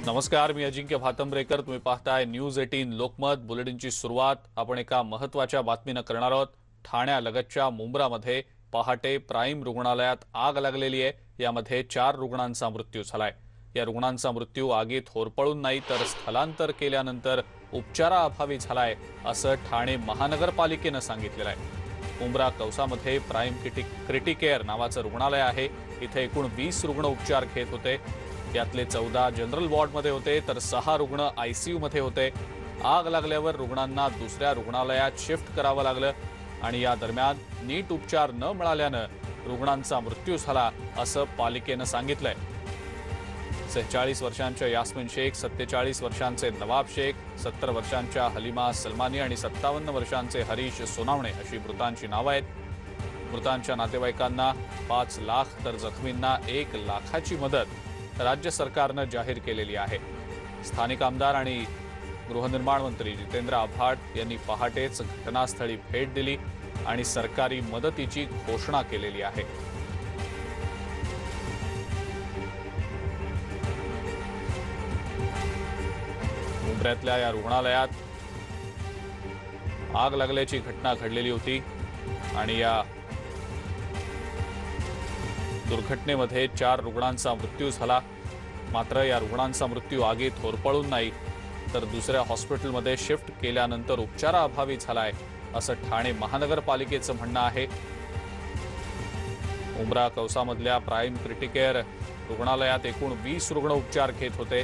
नमस्कार, मी अजिंक्य भातंब्रेकर. तुम्ही पाहताय न्यूज 18 लोकमत. बुलेटिनची सुरुवात आपण एका महत्त्वाच्या बातमीने करणार आहोत. ठाण्यालगतच्या मुंब्रामध्ये पहाटे प्राईम रुग्णालयात आग लागलेली आहे. यामध्ये 4 रुग्णांचा मृत्यू झालाय. या रुग्णांचा मृत्यू आगीत होरपळून नाही तर स्थलांतर केल्यानंतर उपचाराअभावी झालाय, असं ठाणे महानगरपालिकेने सांगितलेलं आहे. मुंब्रा कौसामध्ये प्राईम क्रिटिकेअर नावाचं रुग्णालय आहे. इथे एकूण 20 रुग्ण उपचार घेत होते. यातले 14 जनरल वॉर्डमध्ये होते तर 6 रुग्ण आयसीयू मध्ये होते. आग लागल्यावर रुग्णांना दुसऱ्या रुग्णालयात शिफ्ट करावं लागलं आणि या दरम्यान नीट उपचार न मिळाल्यानं रुग्णांचा मृत्यू झाला, असं पालिकेनं सांगितलंय. 46 वर्षांच्या यास्मिन शेख, 47 वर्षांचे नवाब शेख, 70 वर्षांच्या हलिमा सलमानी आणि 57 वर्षांचे हरीश सोनावणे अशी मृतांची नावं आहेत. मृतांच्या नातेवाईकांना 5 लाख तर जखमींना 1 लाखाची मदत राज्य सरकारनं जाहीर केलेली आहे. स्थानिक आमदार आणि गृहनिर्माण मंत्री जितेंद्र आव्हाड यांनी पहाटेच घटनास्थळी भेट दिली आणि सरकारी मदतीची घोषणा केलेली आहे. मुंब्र्यातल्या या रुग्णालयात आग लागल्याची घटना घडलेली होती आणि या दुर्घटनेमध्ये 4 रुग्णांचा मृत्यू झाला. मात्र या रुग्णांचा मृत्यू आगीत होरपळून नाही तर दुसऱ्या हॉस्पिटलमध्ये शिफ्ट केल्यानंतर उपचाराअभावी झालाय, असं ठाणे महानगरपालिकेचं म्हणणं आहे. मुंब्रा कौसामधल्या प्राईम क्रिटिकेअर रुग्णालयात एकूण 20 रुग्ण उपचार घेत होते.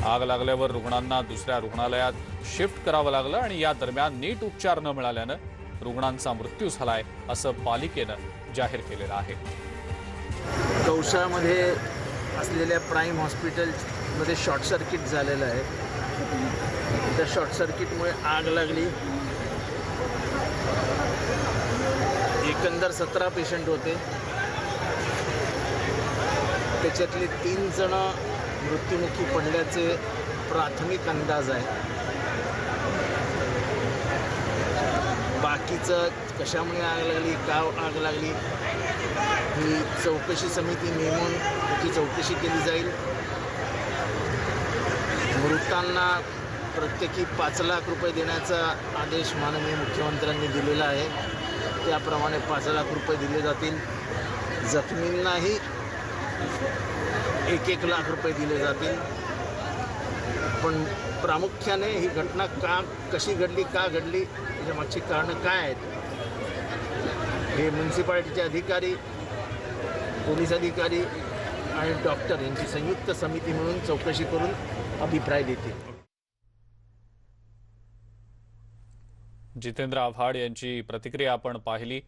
आग लागल्यावर रुग्णांना दुसऱ्या रुग्णालयात शिफ्ट करावं लागलं आणि या दरम्यान नीट उपचार न मिळाल्यानं रुग्णांचा मृत्यू झालाय, असं पालिकेनं जाहीर केलेलं आहे. कौशामध्ये असलेल्या प्राईम हॉस्पिटलमध्ये शॉर्ट सर्किट झालेलं आहे. त्या शॉर्ट सर्किटमुळे आग लागली. एकंदर 17 पेशंट होते. त्याच्यातले 3 जण मृत्युमुखी पडल्याचे प्राथमिक अंदाज आहे. बाकीचं कशामुळे आग लागली, का आग लागली, ही चौकशी समिती नेमून त्याची चौकशी केली जाईल. मृतांना प्रत्येकी 5 लाख रुपये देण्याचा आदेश माननीय मुख्यमंत्र्यांनी दिलेला आहे. त्याप्रमाणे 5 लाख रुपये दिले जातील. जखमींनाही 1-1 लाख रुपये दिले जातील. पण प्रामुख्याने ही घटना कशी घडली, का घडली, त्याच्या मागची कारणं काय आहेत, हे म्युन्सिपालिटीचे अधिकारी, पोलीस अधिकारी आणि डॉक्टर यांची संयुक्त समिती म्हणून चौकशी करून अभिप्राय देतील. जितेंद्र आव्हाड यांची प्रतिक्रिया आपण पाहिली.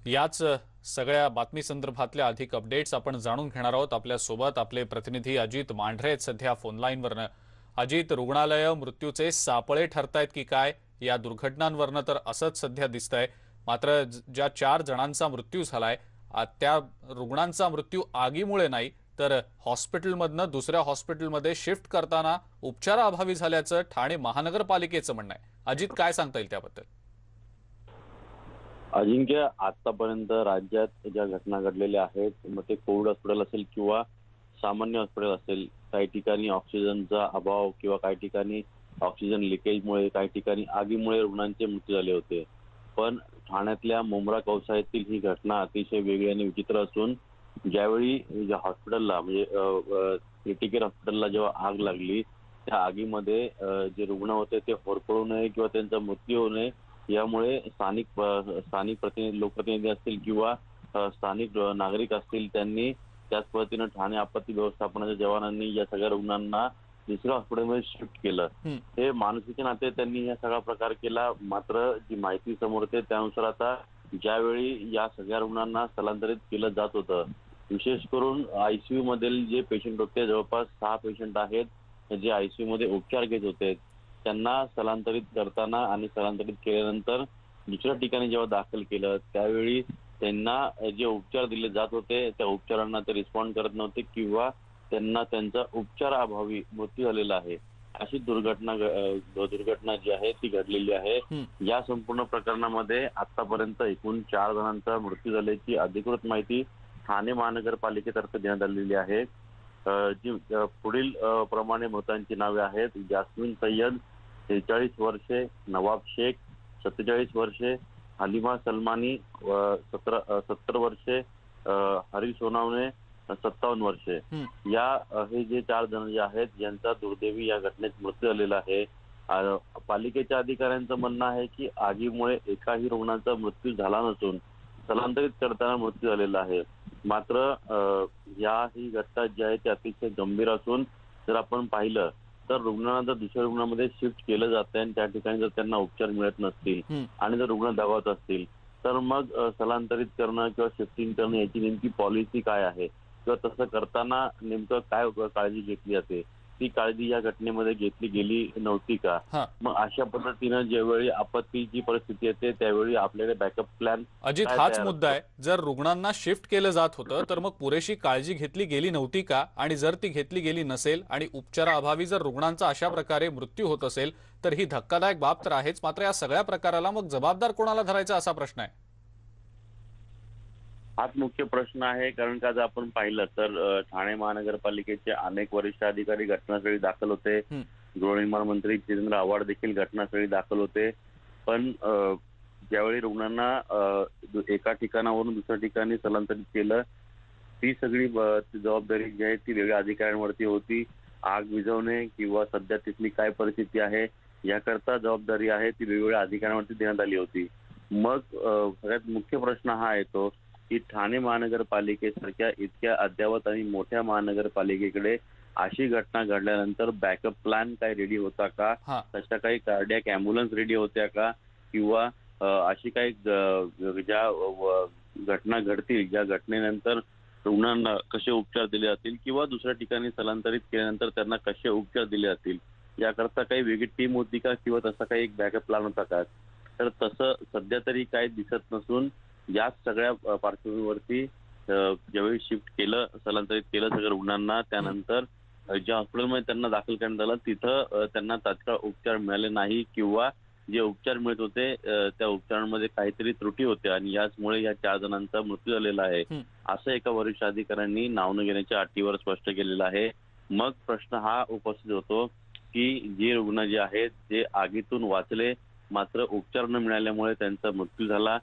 याच सगळ्या बातमी संदर्भातल्या अधिक अपडेट्स आपण जाणून घेणार आहोत. आपल्या सोबत आपले प्रतिनिधी अजित मांढरे आहेत सध्या फोन लाईनवरनं. अजित, रुग्णालय मृत्यूचे सापळे ठरतायत की काय? या दुर्घटनांवरनं तर असंच सध्या दिसतंय. मात्र ज्या 4 जणांचा मृत्यू झालाय त्या रुग्णांचा मृत्यू आगीमुळे नाही तर हॉस्पिटलमधनं दुसऱ्या हॉस्पिटलमध्ये शिफ्ट करताना उपचाराअभावी झाल्याचं ठाणे महानगरपालिकेचं म्हणणं आहे. अजित, काय सांगता येईल त्याबद्दल? अजिंक्य, आतापर्यंत राज्यात ज्या घटना घडलेल्या आहेत, मग ते कोविड हॉस्पिटल असेल किंवा सामान्य हॉस्पिटल असेल, काही ठिकाणी ऑक्सिजनचा अभाव किंवा काही ठिकाणी ऑक्सिजन लिकेजमुळे, काही ठिकाणी आगीमुळे रुग्णांचे मृत्यू झाले होते. पण ठाण्यातल्या मुंब्रा कौसा येथील ही घटना अतिशय वेगळी आणि विचित्र असून ज्यावेळी हॉस्पिटलला म्हणजे क्रिटिकल हॉस्पिटलला जेव्हा आग लागली, त्या आगीमध्ये जे रुग्ण होते ते होरपळू नये किंवा त्यांचा मृत्यू होऊ नये यामुळे स्थानिक प्रतिनिधी, लोकप्रतिनिधी असतील किंवा स्थानिक नागरिक असतील, त्यांनी त्याच पद्धतीनं ठाणे आपत्ती व्यवस्थापनाच्या जवानांनी या सगळ्या रुग्णांना दुसऱ्या हॉस्पिटलमध्ये शिफ्ट केलं. हे माणुसकीच्या नाते त्यांनी हा सगळा प्रकार केला. मात्र जी माहिती समोर येते त्यानुसार आता ज्यावेळी या सगळ्या रुग्णांना स्थलांतरित केलं जात होतं, विशेष करून आयसीयू मधील जे पेशंट होते, जवळपास 6 पेशंट आहेत जे आयसीयू मध्ये उपचार घेत होते, त्यांना स्थलांतरित करताना आणि स्थलांतरित केल्यानंतर दुसऱ्या ठिकाणी जेव्हा दाखल केलं त्यावेळी त्यांना जे उपचार दिले जात होते त्या उपचारांना ते रिस्पॉन्ड करत नव्हते किंवा त्यांना त्यांचा उपचाराअभावी मृत्यू झालेला आहे. अशी दुर्घटना जी आहे ती घडलेली आहे. या संपूर्ण प्रकरणामध्ये आतापर्यंत एकूण 4 जणांचा मृत्यू झाल्याची अधिकृत माहिती ठाणे महानगरपालिकेतर्फे देण्यात आलेली आहे. जी पुढील प्रमाणे मृतांची नावे आहेत: जास्मिन सय्यद 43 वर्षे, नवाब शेख 47 वर्षे, हलिमा सलमानी 70 वर्षे, हरी सोनावणे 57 वर्षे. हे जे 4 जण जे आहेत यांचा दुर्दैवी या घटनेत मृत्यू झालेला आहे. पालिकेच्या अधिकाऱ्यांचं म्हणणं आहे की आगीमुळे एकाही रुग्णाचा मृत्यू झाला नसून स्थलांतरित करताना मृत्यू झालेला आहे. मात्र ही घटना जी आहे ती अतिशय गंभीर असून जर आपण पाहिलं तर रुग्णांना जर दुसऱ्या रुग्णामध्ये शिफ्ट केलं जातं आणि त्या ठिकाणी जर त्यांना उपचार मिळत नसतील आणि जर रुग्ण दगावत असतील तर मग स्थलांतरित करणं किंवा शिफ्टिंग करणं याची नेमकी पॉलिसी काय आहे किंवा तसं करताना नेमकं काय काळजी घेतली जाते, ती काळजी या घटनेमध्ये घेतली गेली नव्हती का? मग अशा पद्धतीनं ज्यावेळी आपत्तीची परिस्थिती येते त्यावेळी आपल्याकडे बॅकअप प्लॅन. अजित, हाच मुद्दा आहे. जर रुग्णांना शिफ्ट केलं जात होतं तर मग पुरेशी काळजी घेतली गेली नव्हती का? आणि जर ती घेतली गेली नसेल आणि उपचाराअभावी जर रुग्णांचा अशा प्रकारे मृत्यू होत असेल तर ही धक्कादायक बाब तर आहेच. मात्र या सगळ्या प्रकाराला मग जबाबदार कोणाला धरायचा असा प्रश्न आहे. हाच मुख्य प्रश्न आहे. कारण का जर आपण पाहिलं तर ठाणे महानगरपालिकेचे अनेक वरिष्ठ अधिकारी घटनास्थळी दाखल होते. गृहनिर्माण मंत्री जितेंद्र आव्हाड देखील घटनास्थळी दाखल होते. पण ज्यावेळी रुग्णांना एका ठिकाणावरून दुसऱ्या ठिकाणी स्थलांतरित केलं ती सगळी जबाबदारी जी आहे ती वेगळ्या अधिकाऱ्यांवरती होती. आग विझवणे किंवा सध्या तिथली काय परिस्थिती आहे याकरता जबाबदारी आहे ती वेगवेगळ्या अधिकाऱ्यांवरती देण्यात आली होती. मग सगळ्यात मुख्य प्रश्न हा येतो की ठाणे महानगरपालिकेसारख्या इतक्या अद्यावत आणि मोठ्या महानगरपालिकेकडे अशी घटना घडल्यानंतर बॅकअप प्लॅन काय रेडी होता का? तशा काही कार्डियाक अँब्युलन्स रेडी होत्या का? किंवा अशी काही ज्या घटना घडतील ज्या घटनेनंतर रुग्णांना कसे उपचार दिले जातील किंवा दुसऱ्या ठिकाणी स्थलांतरित केल्यानंतर त्यांना कसे उपचार दिले जातील याकरता काही वेगळी टीम होती का किंवा तसा काही एक बॅकअप प्लॅन होता का? तर तसं सध्या तरी काही दिसत नसून या सगळ्या पार्श्वभूमीवरती ज्यावेळी शिफ्ट केलं स्थलांतरित केलं सगळ्या रुग्णांना त्यानंतर ज्या हॉस्पिटलमध्ये त्यांना दाखल करण्यात आलं तिथं त्यांना तात्काळ उपचार मिळाले नाही किंवा जे उपचार मिळत होते त्या उपचारांमध्ये काहीतरी त्रुटी होत्या आणि याचमुळे या 4 जणांचा मृत्यू झालेला आहे असं एका वरिष्ठ अधिकाऱ्यांनी नाव न घेण्याच्या अटीवर स्पष्ट केलेलं आहे. मग प्रश्न हा उपस्थित होतो की जे रुग्ण जे आहेत जे आगीतून वाचले मात्र उपचार न मिळाल्यामुळे त्यांचा मृत्यू झाला,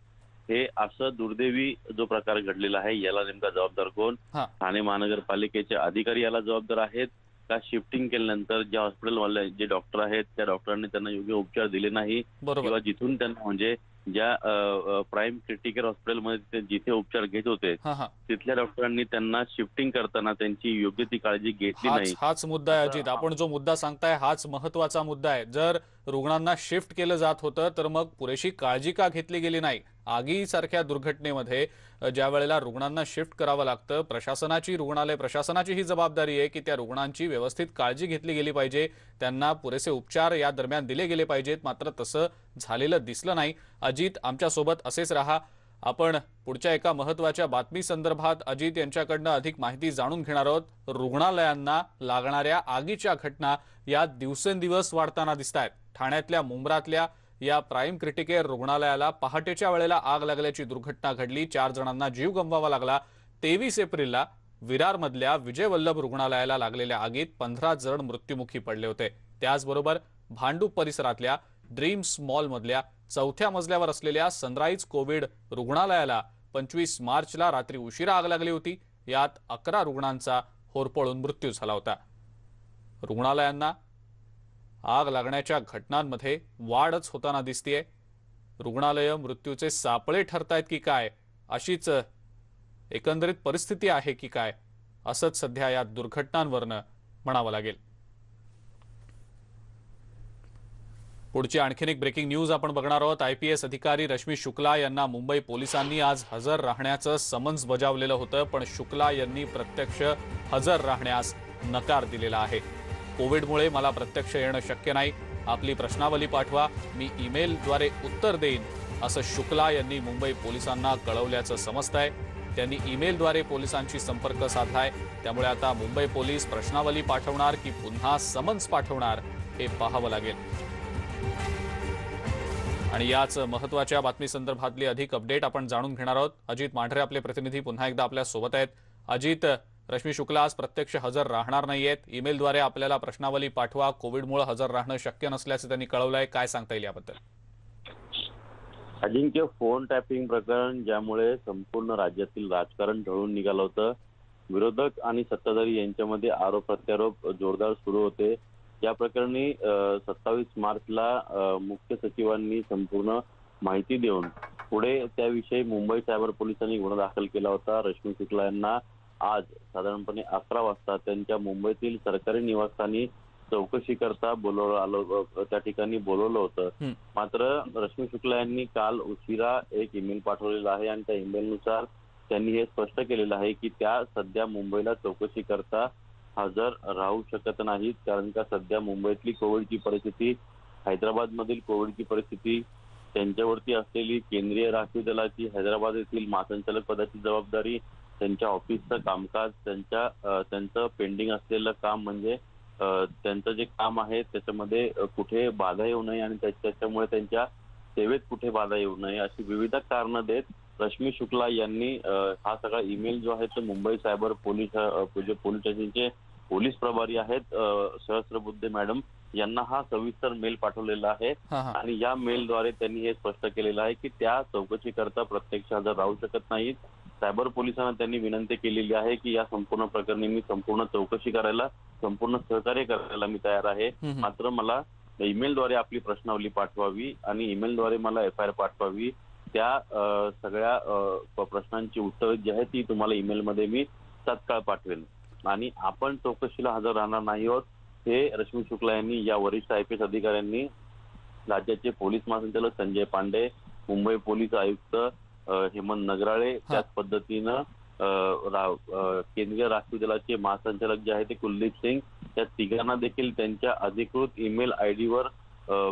हे असं दुर्दैवी जो प्रकार घडलेला आहे याला नेमका जबाबदार कोण? ठाणे महानगरपालिकेचे अधिकारी याला जबाबदार आहेत का? शिफ्टिंग केल्यानंतर ज्या हॉस्पिटलवाले जे डॉक्टर आहेत त्या डॉक्टरांनी त्यांना योग्य उपचार दिले नाही किंवा जिथून त्यांना म्हणजे ज्या प्राईम क्रिटिकल हॉस्पिटलमध्ये जिथे उपचार घेत होते तिथल्या डॉक्टरांनी त्यांना शिफ्टिंग करताना त्यांची योग्य ती काळजी घेतली नाही. हाच मुद्दा आहे अजित. आपण जो मुद्दा सांगताय हाच महत्वाचा मुद्दा आहे. जर रुग्णांना शिफ्ट केलं जात होतं तर मग पुरेशी काळजी का घेतली गेली नाही? आगीसारख्या दुर्घटनेमध्ये ज्या वेळेला रुग्णांना शिफ्ट करावं लागतं रुग्णालय प्रशासनाची ही जबाबदारी आहे की त्या रुग्णांची व्यवस्थित काळजी घेतली गेली पाहिजे, त्यांना पुरेसे उपचार या दरम्यान दिले गेले पाहिजेत. मात्र तसं झालेलं दिसलं नाही. अजित, आमच्यासोबत असेच रहा. आपण पुढच्या एका महत्वाच्या बातमी संदर्भात अजित यांच्याकडनं अधिक माहिती जाणून घेणार आहोत. रुग्णालयांना लागणाऱ्या आगीच्या घटना या दिवसेंदिवस वाढताना दिसतायत. ठाण्यातल्या मुंब्रातल्या या प्राईम क्रिटिकेअर रुग्णालयाला पहाटेच्या वेळेला आग लागल्याची दुर्घटना घडली. 4 जणांना जीव गमवावा लागला. 23 एप्रिलला विरारमधल्या विजय वल्लभ रुग्णालयाला लागलेल्या आगीत 15 जण मृत्युमुखी पडले होते. त्याचबरोबर भांडूप परिसरातल्या ड्रीम्स मॉलमधल्या 4थ्या मजल्यावर असलेल्या सनराईज कोविड रुग्णालयाला 25 मार्चला रात्री उशिरा आग लागली होती. यात 11 रुग्णांचा होरपळून मृत्यू झाला होता. रुग्णालयांना आग लागण्याच्या घटनांमध्ये वाढच होताना दिसतेय. रुग्णालय मृत्यूचे सापळे ठरतायत की काय अशीच एकंदरीत परिस्थिती आहे की काय असंच सध्या या दुर्घटनांवरनं म्हणावं लागेल. पुढची आणखीन एक ब्रेकिंग न्यूज आपण बघणार आहोत. IPS अधिकारी रश्मी शुक्ला यांना मुंबई पोलिसांनी आज हजर राहण्याचं समन्स बजावलेलं होतं, पण शुक्ला यांनी प्रत्यक्ष हजर राहण्यास नकार दिलेला आहे. कोविडमुळे मला प्रत्यक्ष येणं शक्य नाही, आपली प्रश्नावली पाठवा, मी ईमेलद्वारे उत्तर देईन असं शुक्ला यांनी मुंबई पोलिसांना कळवल्याचं समजतंय. त्यांनी ईमेलद्वारे पोलिसांशी संपर्क साधलाय. त्यामुळे आता मुंबई पोलीस प्रश्नावली पाठवणार की पुन्हा समन्स पाठवणार हे पाहावं लागेल. आणि याच महत्त्वाच्या बातमी संदर्भातली अधिक अपडेट आपण जाणून घेणार आहोत। अजित मांढरे आपले प्रतिनिधी पुन्हा एकदा आपल्या सोबत आहेत। अजित, रश्मी शुक्ला आज प्रत्यक्ष हजर राहणार नाहीयेत, ईमेलद्वारे आपल्याला प्रश्नावली पाठवा, कोविडमुळे हजर राहणं शक्य नसल्याचं त्यांनी कळवलंय, काय सांगता येईल याबद्दल? अजिंक्य, फोन टॅपिंग प्रकरण ज्यामुळे संपूर्ण राज्यातील राजकारण ढळून निघालं होतं, विरोधक आणि सत्ताधारी यांच्यामध्ये आरोप प्रत्यारोप जोरदार सुरू होते। या प्रकरणी 27 मार्चला मुख्य सचिवांनी संपूर्ण माहिती देऊन पुढे त्याविषयी मुंबई सायबर पोलिसांनी गुन्हा दाखल केला होता। रश्मी शुक्ला यांना आज साधारणपणे 11 वाजता त्यांच्या मुंबईतील सरकारी निवासस्थानी चौकशी करता बोलवलं आलं, त्या ठिकाणी बोलवलं होतं। मात्र रश्मी शुक्ला यांनी काल उशिरा एक ईमेल पाठवलेला आहे आणि त्या ईमेलनुसार त्यांनी हे स्पष्ट केलेलं आहे की त्या सध्या मुंबईला चौकशी करता हजर राहू शकत नाहीत, कारण का सध्या मुंबईतली कोविडची परिस्थिती, हैदराबादमधील कोविडची परिस्थिती, त्यांच्यावरती असलेली केंद्रीय राखीव दलाची हैदराबाद येथील महासंचालक पदाची जबाबदारी, त्यांच्या ऑफिसचं कामकाज, त्यांचं पेंडिंग असलेलं काम म्हणजे त्यांचं जे काम आहे त्याच्यामध्ये कुठे बाधा येऊ नये आणि त्याच्यामुळे त्यांच्या सेवेत कुठे बाधा येऊ नये अशी विविध कारणं देत रश्मी शुक्ला यांनी हा सगळा ईमेल जो आहे तो मुंबई सायबर पोलीस स्टेशनचे पोलीस प्रभारी आहेत सहस्रबुद्धे मॅडम यांना हा सविस्तर मेल पाठवलेला आहे। आणि या मेलद्वारे त्यांनी हे स्पष्ट केलेलं आहे की त्या चौकशी करता प्रत्यक्ष हजर राहू शकत नाहीत। सायबर पोलिसांना त्यांनी विनंती केलेली आहे की या संपूर्ण प्रकरणी मी संपूर्ण चौकशी करायला, संपूर्ण सहकार्य करायला मी तयार आहे, मात्र मला ईमेलद्वारे आपली प्रश्नावली पाठवावी आणि ईमेलद्वारे मला FIR पाठवावी। त्या सगळ्या प्रश्नांची उत्तरे जी आहेत ती तुम्हाला ईमेलमध्ये मी तात्काळ पाठवेन आणि आपण चौकशीला हजर राहणार नाही आहोत, हे रश्मी शुक्ला यांनी या वरिष्ठ IPS अधिकाऱ्यांनी राज्याचे पोलीस महासंचालक संजय पांडे, मुंबई पोलीस आयुक्त हेमंत नगराळे, त्याच पद्धतीनं केंद्रीय राखीव दलाचे महासंचालक जे आहे ते कुलदीप सिंग, या तिघांना देखील त्यांच्या अधिकृत ईमेल ID वर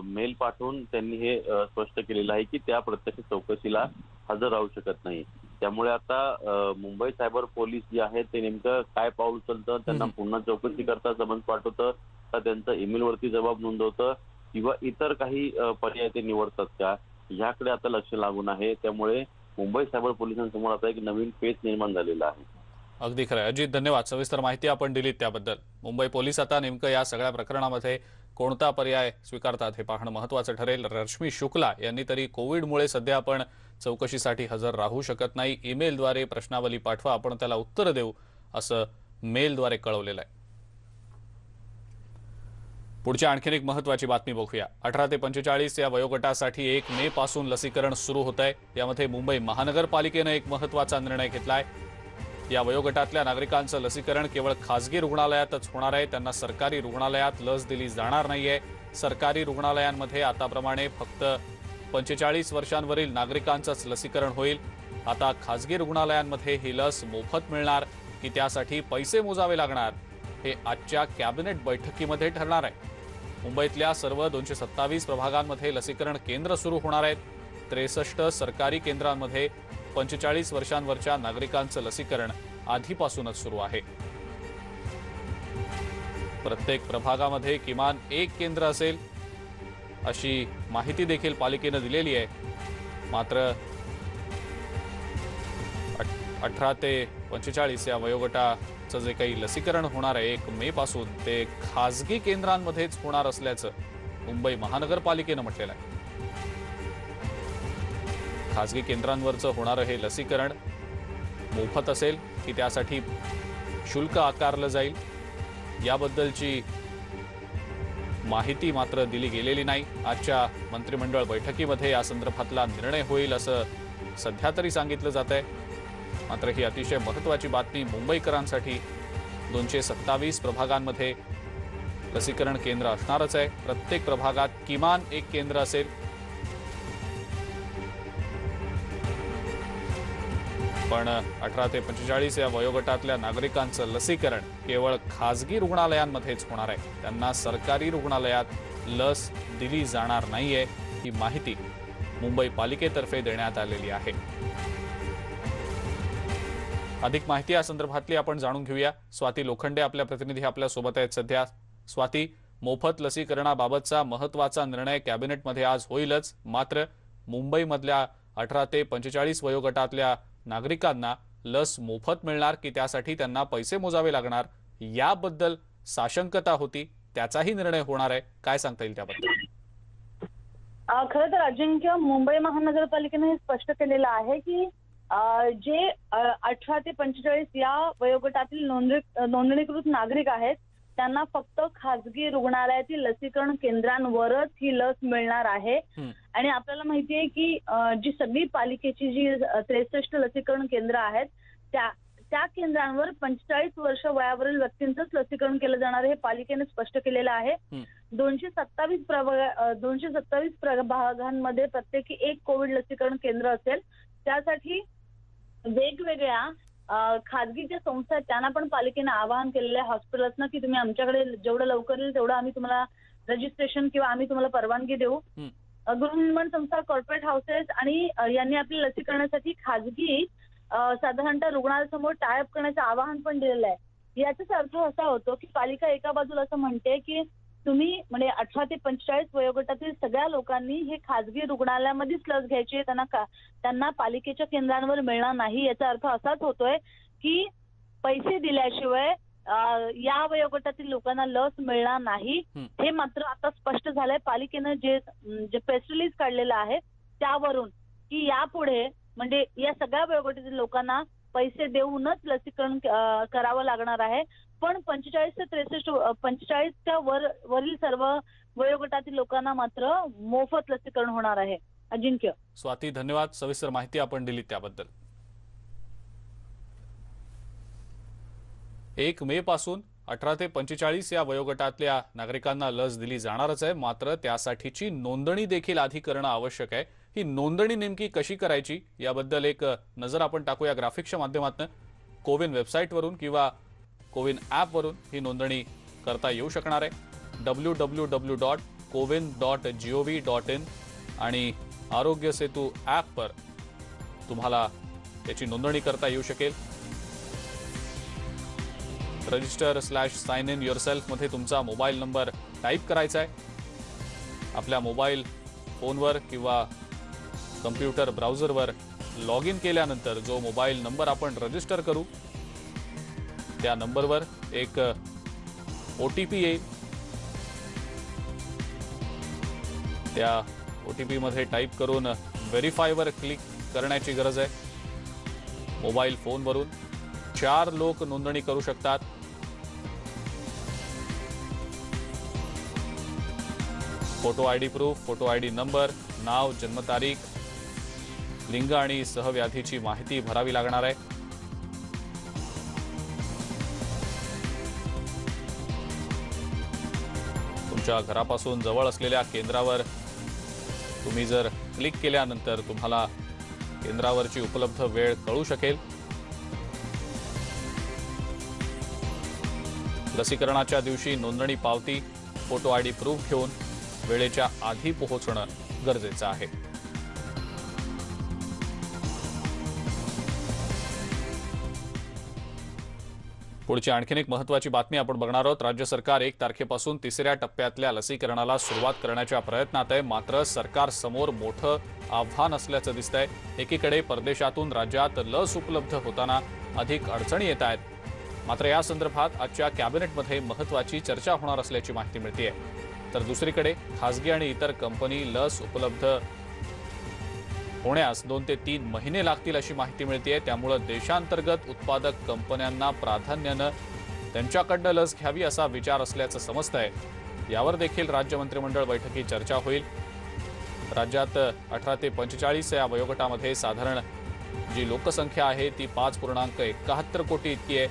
मेल पाठवून त्यांनी हे स्पष्ट केलेलं आहे की त्या प्रत्यक्ष चौकशीला हजर राहू शकत नाही। त्यामुळे आता मुंबई सायबर पोलीस जे आहे ते नेमकं काय पाऊल उचलतं, त्यांना पुन्हा चौकशी करता समन्स पाठवतं का त्यांचं ईमेलवरती जबाब नोंदवतं किंवा इतर काही पर्याय ते निवडतात का, ह्याकडे आता लक्ष लागून आहे। त्यामुळे मुंबई सायबर पोलिसांसमोर आता एक नवीन पेच निर्माण झालेला आहे। अगदी खरं अजित, धन्यवाद, सविस्तर माहिती आपण दिलीत त्याबद्दल। मुंबई पोलीस आता नेमकं या सगळ्या प्रकरणामध्ये कोणता पर्याय स्वीकारतात हे पाहणं महत्त्वाचं ठरेल। रश्मी शुक्ला यांनी तरी कोविडमुळे सध्या आपण चौकशीसाठी हजर राहू शकत नाही, ईमेलद्वारे प्रश्नावली पाठवा, आपण त्याला उत्तर देऊ असं मेलद्वारे कळवलेलं आहे। पुढची आणखीन एक महत्त्वाची बातमी बघूया। 18 ते 45 या वयोगटासाठी 1 मे पासून लसीकरण सुरू होत आहे। यामध्ये मुंबई महानगरपालिकेनं एक महत्त्वाचा निर्णय घेतलाय। या वयोगटातल्या नागरिकांचं लसीकरण केवळ खासगी रुग्णालयातच होणार आहे, त्यांना सरकारी रुग्णालयात लस दिली जाणार नाहीये। सरकारी रुग्णालयांमध्ये आताप्रमाणे फक्त 45 वर्षांवरील नागरिकांचंच लसीकरण होईल। आता खासगी रुग्णालयांमध्ये ही लस मोफत मिळणार की त्यासाठी पैसे मोजावे लागणार, हे आजच्या कॅबिनेट बैठकीमध्ये ठरणार आहे। मुंबईतल्या सर्व 227 प्रभागांमध्ये लसीकरण केंद्र सुरू होणार आहेत। 63 सरकारी केंद्रांमध्ये 45 वर्षांवरच्या नागरिकांचं लसीकरण आधीपासूनच सुरू आहे। प्रत्येक प्रभागामध्ये किमान 1 केंद्र असेल अशी माहिती देखील पालिकेनं दिलेली आहे। मात्र 18 ते 45 या वयोगटाचं जे काही लसीकरण होणार आहे 1 मे पासून, ते खासगी केंद्रांमध्येच होणार असल्याचं मुंबई महानगरपालिकेनं म्हटलेलं आहे। खासगी केंद्रांवरचं होणारं हे लसीकरण मोफत असेल की त्यासाठी शुल्क आकारलं जाईल, याबद्दलची माहिती मात्र दिली गेलेली नाही। आजच्या मंत्रिमंडळ बैठकीमध्ये या संदर्भातला निर्णय होईल असं सध्या तरी सांगितलं जात आहे। मात्र ही अतिशय महत्त्वाची बातमी मुंबईकरांसाठी। 227 प्रभागांमध्ये लसीकरण केंद्र असणारच आहे, प्रत्येक प्रभागात किमान 1 केंद्र असेल। पण 18 ते 45 या वयोगटातल्या नागरिकांचं लसीकरण केवळ खासगी रुग्णालयांमध्येच होणार आहे, त्यांना सरकारी रुग्णालयात लस दिली जाणार नाहीये, ही माहिती मुंबई पालिकेतर्फे देण्यात आलेली आहे। अधिक माहिती या संदर्भातली आपण जाणून घेऊया। स्वाती लोखंडे आपल्या प्रतिनिधी आपल्या सोबत आहेत सध्या। स्वाती, मोफत लसीकरणाबाबतचा महत्त्वाचा निर्णय कॅबिनेटमध्ये आज होईलच, मात्र मुंबईमधल्या 18 ते 45 वयोगटातल्या नागरिकांना लस मोफत मिळणार की त्यासाठी त्यांना पैसे मोजावे लागणार याबद्दल साशंकता होती, त्याचाही निर्णय होणार आहे. काय सांगता येईल त्याबद्दल? खरं तर अजिंक्य, मुंबई महानगरपालिकेने हे स्पष्ट केलेलं आहे की जे 18 ते 45 या वयोगटातील नोंदणीकृत नागरिक आहेत त्यांना फक्त खासगी रुग्णालयातील लसीकरण केंद्रांवरच ही लस मिळणार आहे. आणि आपल्याला माहिती आहे की जी सगळी पालिकेची जी 63 लसीकरण केंद्र आहेत त्या केंद्रांवर 45 वर्ष वयावरील व्यक्तींचंच लसीकरण केलं जाणार हे पालिकेने स्पष्ट केलेलं आहे. 227 प्रभागांमध्ये प्रत्येकी एक कोविड लसीकरण केंद्र असेल. त्यासाठी वेगवेगळ्या खासगी ज्या संस्था आहेत त्यांना पण पालिकेने आवाहन केलेलं आहे हॉस्पिटल्सना की तुम्ही आमच्याकडे जेवढं लवकर येईल तेवढं आम्ही तुम्हाला रजिस्ट्रेशन किंवा आम्ही तुम्हाला परवानगी देऊ. गृहनिर्माण संस्था, कॉर्पोरेट हाऊसेस आणि यांनी आपल्या लसीकरणासाठी खासगी साधारणतः रुग्णालयासमोर टायअप करण्याचं आवाहन पण दिलेलं आहे. याचाच अर्थ असा होतो की पालिका एका बाजूला असं म्हणते की तुम्ही म्हणजे 18 ते 45 वयोगटातील सगळ्या लोकांनी हे खासगी रुग्णालयामध्येच लस घ्यायची आहे, त्यांना पालिकेच्या केंद्रांवर मिळणार नाही. याचा अर्थ असाच होतोय की पैसे दिल्याशिवाय या वयोगटातील लोकांना लस मिळणार नाही. हे मात्र आता स्पष्ट झालंय पालिकेनं जे प्रेस रिलीज काढलेलं आहे त्यावरून की यापुढे म्हणजे या सगळ्या वयोगटातील लोकांना पैसे देऊनच लसीकरण करावं लागणार आहे. पण 45 ते 45च्या वरील सर्व वयोगटातील लोकांना मात्र मोफत लसीकरण होणार आहे. अजिंक्य. स्वाती, धन्यवाद. सविस्तर माहिती आपण दिली त्याबद्दल. 1 मे पासून 18 ते 45 या वयोगटातल्या नागरिकांना लस दिली जाणारच आहे, मात्र त्यासाठीची नोंदणी देखील आधी करणं आवश्यक आहे. ही नोंदणी नेमकी कशी करायची याबद्दल एक नजर आपण टाकूया ग्राफिक्सच्या माध्यमातून. कोविन वेबसाईटवरून किंवा कोविन ॲपवरून ही नोंदणी करता येऊ शकणार आहे. www.cowin.gov.in आणि आरोग्य सेतू ॲपवर तुम्हाला त्याची नोंदणी करता येऊ शकेल. रजिस्टर/साइन इन युअरसेल्फ मध्ये तुमचा मोबाईल नंबर टाईप करायचा आहे. आपल्या मोबाईल फोनवर किंवा कम्प्युटर ब्राउझरवर लॉग इन केल्यानंतर जो मोबाईल नंबर आपण रजिस्टर करू त्या नंबरवर एक OTP येईल. त्या OTP मध्ये टाईप करून व्हेरीफायवर क्लिक करण्याची गरज आहे. मोबाईल फोनवरून 4 लोक नोंदणी करू शकतात. Photo ID proof, photo ID number, नाव, जन्मतारीख, लिंग आणि सहव्याधीची माहिती भरावी लागणार आहे. तुमच्या घरापासून जवळ असलेल्या केंद्रावर तुम्ही जर क्लिक केल्यानंतर तुम्हाला केंद्रावरची उपलब्ध वेळ कळू शकेल. लसीकरणाच्या दिवशी नोंदणी पावती, फोटो ID प्रूफ घेऊन वेळेच्या आधी पोहोचणं गरजेचं आहे. पुढची आणखीन एक महत्त्वाची बातमी आपण बघणार आहोत. राज्य सरकार 1 तारखेपासून 3ऱ्या टप्प्यातल्या लसीकरणाला सुरुवात करण्याच्या प्रयत्नात आहे. मात्र सरकार समोर मोठं आव्हान असल्याचं दिसतंय. एकीकडे परदेशातून राज्यात लस उपलब्ध होताना अधिक अडचणी येत आहेत. मात्र या संदर्भात आजच्या कॅबिनेटमध्ये महत्त्वाची चर्चा होणार असल्याची माहिती मिळतेय. तर दुसरीकडे खासगी आणि इतर कंपनी लस उपलब्ध होण्यास 2 ते 3 महिने लागतील अशी माहिती मिळतेय. त्यामुळे देशांतर्गत उत्पादक कंपन्यांना प्राधान्यानं त्यांच्याकडनं लस घ्यावी असा विचार असल्याचं समजतंय. यावर देखील राज्य मंत्रिमंडळ बैठकीत चर्चा होईल. राज्यात 18 ते 45 या वयोगटामध्ये साधारण जी लोकसंख्या आहे ती 5.71 कोटी इतकी आहे.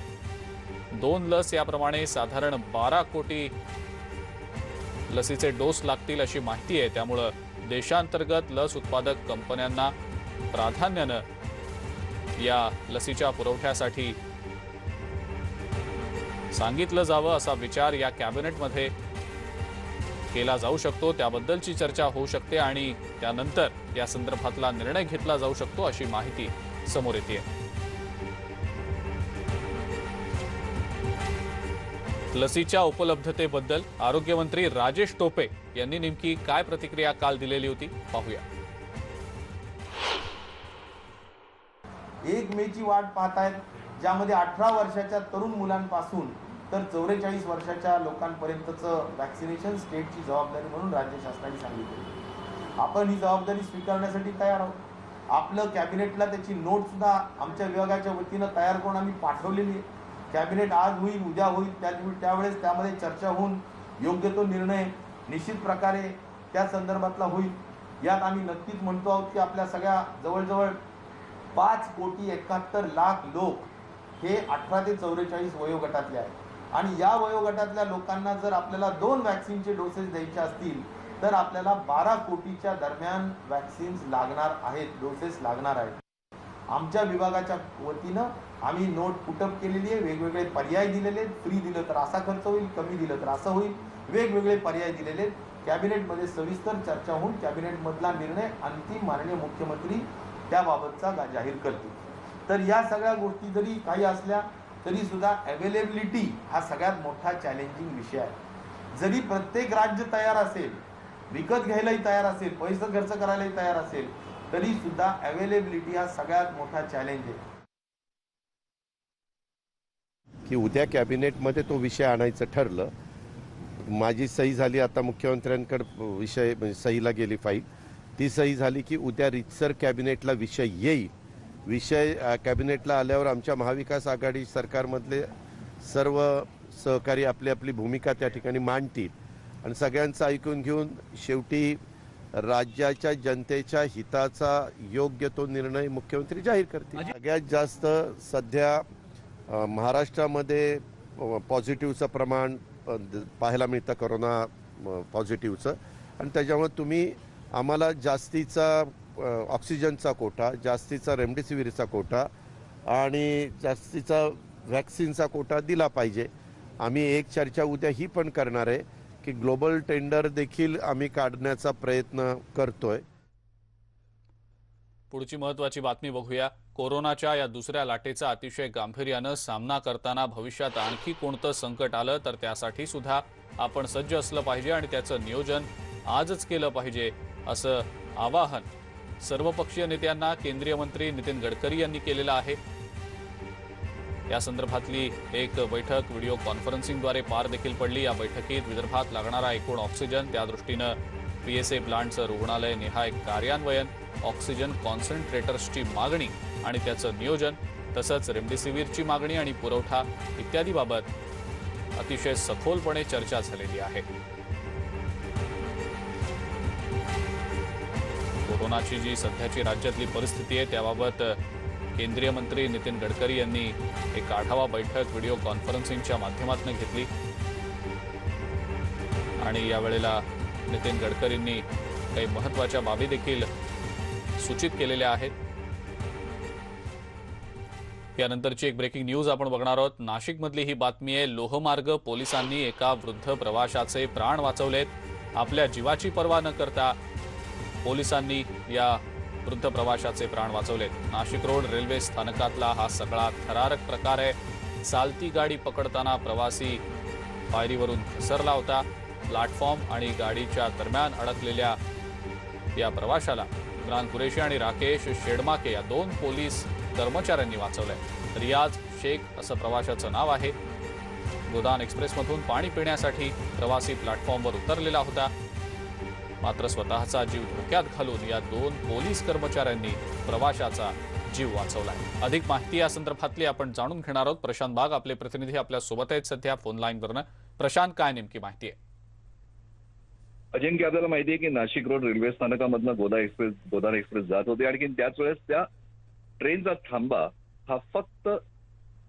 2 लस याप्रमाणे साधारण 12 कोटी लसीचे डोस लागतील अशी माहिती आहे. त्यामुळे देशांतर्गत लस उत्पादक कंपन्यांना प्राधान्यानं या लसीच्या पुरवठ्यासाठी सांगितलं जावं असा विचार या कॅबिनेटमध्ये केला जाऊ शकतो. त्याबद्दलची चर्चा होऊ शकते आणि त्यानंतर या संदर्भातला निर्णय घेतला जाऊ शकतो अशी माहिती समोर येते. लसीच्या उपलब्धतेबद्दल आरोग्यमंत्री राजेश टोपे यांनी नेमकी काय प्रतिक्रिया काल दिलेली होती पाहूया. 1 मेची वाट पाहतायत, ज्यामध्ये 18 वर्षाच्या तरुण मुलांपासून तर 44 वर्षाच्या लोकांपर्यंतचं वॅक्सिनेशन स्टेटची जबाबदारी म्हणून राज्य शासनाने सांगितली. आपण ही जबाबदारी स्वीकारण्यासाठी तयार आहोत. आपलं कॅबिनेटला त्याची नोट सुद्धा आमच्या विभागाच्या वतीनं तयार करून आम्ही पाठवलेली आहे. कॅबिनेट आज होईल, उद्या होईल, त्यावेळेस त्यामध्ये चर्चा होऊन योग्य तो निर्णय निश्चित प्रकारे त्या संदर्भातला होईल. यात आम्ही नक्कीच म्हणतो आहोत की आपल्या सगळ्या जवळजवळ 5,71,00,000 लोक हे 18 ते 44 वयोगटातले आहेत आणि या वयोगटातल्या लोकांना जर आपल्याला 2 वॅक्सिनचे डोसेस द्यायचे असतील तर आपल्याला 12 कोटीच्या दरम्यान वॅक्सिन्स लागणार आहेत, डोसेस लागणार आहेत. आमच्या विभागाच्या वतीनं आम्ही नोट पुटअप केलेली आहे. वेगवेगळे पर्याय दिलेले आहेत. फ्री दिलं तर असा खर्च होईल, कमी दिलं तर असं होईल, वेगवेगळे पर्याय दिलेले आहेत. कॅबिनेटमध्ये सविस्तर चर्चा होऊन कॅबिनेटमधला निर्णय अंतिम माननीय मुख्यमंत्री त्याबाबतचा जाहीर करतील. तर या सगळ्या गोष्टी जरी काही असल्या तरी सुद्धा अवेलेबिलिटी हा सगळ्यात मोठा चॅलेंजिंग विषय आहे. जरी प्रत्येक राज्य तयार असेल, विकत घ्यायलाही तयार असेल, पैसे खर्च करायलाही तयार असेल, तरी सुद्धा अवेलेबिलिटी हा सगळ्यात मोठा चॅलेंज आहे. की उद्या कॅबिनेटमध्ये तो विषय आणायचं ठरलं. माझी सही झाली, आता मुख्यमंत्र्यांकडे विषय म्हणजे सहीला गेली फाईल, ती सही झाली की उद्या रितसर कॅबिनेटला विषय येईल. विषय कॅबिनेटला आल्यावर आमच्या महाविकास आघाडी सरकारमधले सर्व सहकारी आपली आपली भूमिका त्या ठिकाणी मांडतील आणि सगळ्यांचं ऐकून घेऊन शेवटी राज्याच्या जनतेच्या हिताचा योग्य तो निर्णय मुख्यमंत्री जाहीर करतील. सगळ्यात जास्त सध्या महाराष्ट्रामध्ये पॉझिटिव्हचं प्रमाण पाहायला मिळतं, कोरोना पॉझिटिव्हचं, आणि त्याच्यामुळे तुम्ही आम्हाला जास्तीचा ऑक्सिजनचा कोटा, जास्तीचा रेमडेसिवीरचा कोटा आणि जास्तीचा व्हॅक्सिनचा कोटा दिला पाहिजे. आम्ही एक चर्चा उद्या ही पण करणार आहे की ग्लोबल टेंडर देखील आम्ही काढण्याचा प्रयत्न करतोय. पुढची महत्त्वाची बातमी बघूया. कोरोनाच्या या दुसऱ्या लाटेचा अतिशय गांभीर्यानं सामना करताना भविष्यात आणखी कोणतं संकट आलं तर त्यासाठी सुद्धा आपण सज्ज असलं पाहिजे आणि त्याचं नियोजन आजच केलं पाहिजे, असं आवाहन सर्वपक्षीय नेत्यांना केंद्रीय मंत्री नितीन गडकरी यांनी केलेलं आहे. या संदर्भातली एक बैठक व्हिडिओ कॉन्फरन्सिंगद्वारे पार देखील पडली. या बैठकीत विदर्भात लागणारा एकूण ऑक्सिजन, त्या दृष्टीनं PSA प्लांटचं रुग्णालय निहाय कार्यान्वयन, ऑक्सिजन कॉन्सन्ट्रेटर्सची मागणी आणि त्याचं नियोजन, तसंच रेमडेसिवीरची मागणी आणि पुरवठा इत्यादीबाबत अतिशय सखोलपणे चर्चा झालेली आहे. कोरोनाची जी सध्याची राज्यातली परिस्थिती आहे त्याबाबत केंद्रीय मंत्री नितीन गडकरी यांनी एक आढावा बैठक व्हिडिओ कॉन्फरन्सिंगच्या माध्यमातून घेतली आणि यावेळेला नितीन गडकरींनी काही महत्त्वाच्या बाबी देखील सूचित केलेल्या आहेत. यानंतरची एक ब्रेकिंग न्यूज आपण बघणार आहोत. नाशिकमधली ही बातमी आहे. लोहमार्ग पोलिसांनी एका वृद्ध प्रवाशाचे प्राण वाचवलेत. आपल्या जीवाची पर्वा न करता पोलिसांनी या वृद्ध प्रवाशाचे प्राण वाचवलेत. नाशिक रोड रेल्वे स्थानकातला हा सगळा थरारक प्रकार आहे. चालती गाडी पकडताना प्रवासी पायरीवरून घसरला होता. प्लॅटफॉर्म आणि गाडीच्या दरम्यान अडकलेल्या या प्रवाशाला इम्रान कुरेशी आणि राकेश शेडमाके या 2 पोलीस कर्मचाऱ्यांनी वाचवलंय. रियाज शेख असं प्रवाशाचं नाव आहे. गोदान एक्सप्रेसमधून पाणी पिण्यासाठी प्रवासी प्लॅटफॉर्मवर उतरलेला होता, मात्र स्वतःचा जीव धोक्यात घालून या 2 पोलीस कर्मचाऱ्यांनी प्रवाशाचा जीव वाचवलाय. अधिक माहिती या संदर्भातली आपण जाणून घेणार आहोत. प्रशांत बाग आपले प्रतिनिधी आपल्या सोबत आहेत सध्या फोन लाईनवरनं. प्रशांत, काय नेमकी माहिती आहे? अजिंक्य, आपल्याला माहिती आहे की नाशिक रोड रेल्वे स्थानकामधनं गोदान एक्सप्रेस जात होते आणि त्याच वेळेस त्या ट्रेनचा थांबा हा फक्त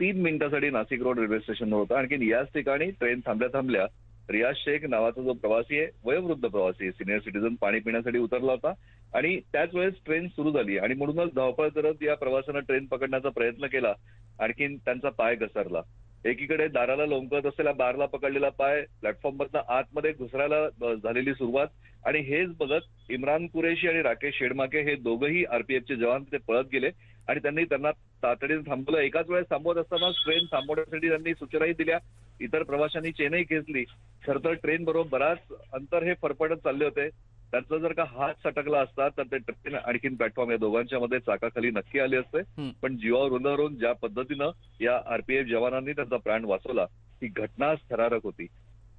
3 मिनिटांसाठी नाशिक रोड रेल्वे स्टेशनवर होता. आणखी याच ठिकाणी ट्रेन थांबल्या रियाज शेख नावाचा जो प्रवासी आहे, वयोवृद्ध प्रवासी आहे, सिनियर सिटीजन, पाणी पिण्यासाठी उतरला होता आणि त्याच वेळेस ट्रेन सुरू झाली आणि म्हणूनच धावपळ करत या प्रवाशानं ट्रेन पकडण्याचा प्रयत्न केला. आणखीन त्यांचा पाय घसरला. एकीकडे दाराला लोंबकत असलेला बारला पकडलेला पाय, प्लॅटफॉर्ममधनं आतमध्ये घुसरायला झालेली सुरुवात आणि हेच बघत इम्रान कुरेशी आणि राकेश शेडमाके हे दोघंही RPFचे जवान ते पळत गेले आणि त्यांना तातडीने थांबवलं. एकाच वेळेस थांबवत असताना ट्रेन थांबवण्यासाठी त्यांनी सूचनाही दिल्या. इतर प्रवाशांनी चेनही खेचली. खरं तर ट्रेन बरोबर बराच अंतर हे फरफटत चालले होते. त्यांचा जर का हात सटकला असता तर ते ट्रेन आणखीन प्लॅटफॉर्म या दोघांच्या मध्ये चाकाखाली नक्की आले असते. पण जीवावर उन्हावरून ज्या पद्धतीनं या आरपीएफ जवानांनी त्यांचा प्राण वाचवला ही घटनाच थरारक होती.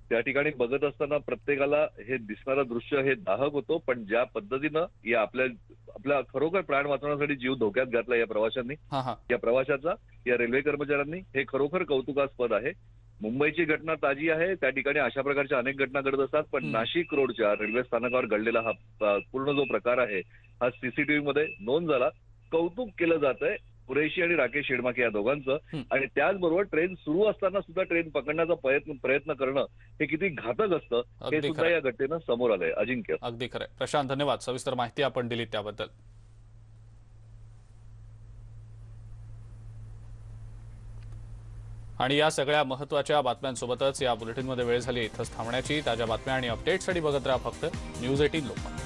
त्या ठिकाणी बघत असताना प्रत्येकाला हे दिसणारं दृश्य हे दाहक होतो. पण ज्या पद्धतीनं या आपल्या खरोखर प्राण वाचवण्यासाठी जीव धोक्यात घातला या प्रवाशांनी, या प्रवाशाचा, या रेल्वे कर्मचाऱ्यांनी, हे खरोखर कौतुकास्पद आहे. मुंबईची घटना ताजी आहे. त्या ठिकाणी अशा प्रकारच्या अनेक घटना घडत असतात. पण नाशिक रोडच्या रेल्वे स्थानकावर घडलेला हा पूर्ण जो प्रकार आहे हा सीसीटीव्ही मध्ये नोंद झाला. कौतुक केलं जात आहे कुरैशी आणि राकेश शेडमाके या दोघांचं. आणि त्याचबरोबर ट्रेन सुरू असताना सुद्धा ट्रेन पकडण्याचा प्रयत्न करणं हे किती घातक असतं हे सुद्धा या घटनेनं समोर आलंय. अजिंक्य. अगदी खरंय. प्रशांत, धन्यवाद. सविस्तर माहिती आपण दिली त्याबद्दल. आणि या सगळ्या महत्त्वाच्या बातम्यांसोबतच या बुलेटिनमध्ये वेळ झाली इथंच थांबण्याची. ताज्या बातम्या आणि अपडेट्ससाठी बघत राहा फक्त न्यूज 18 लोकमत.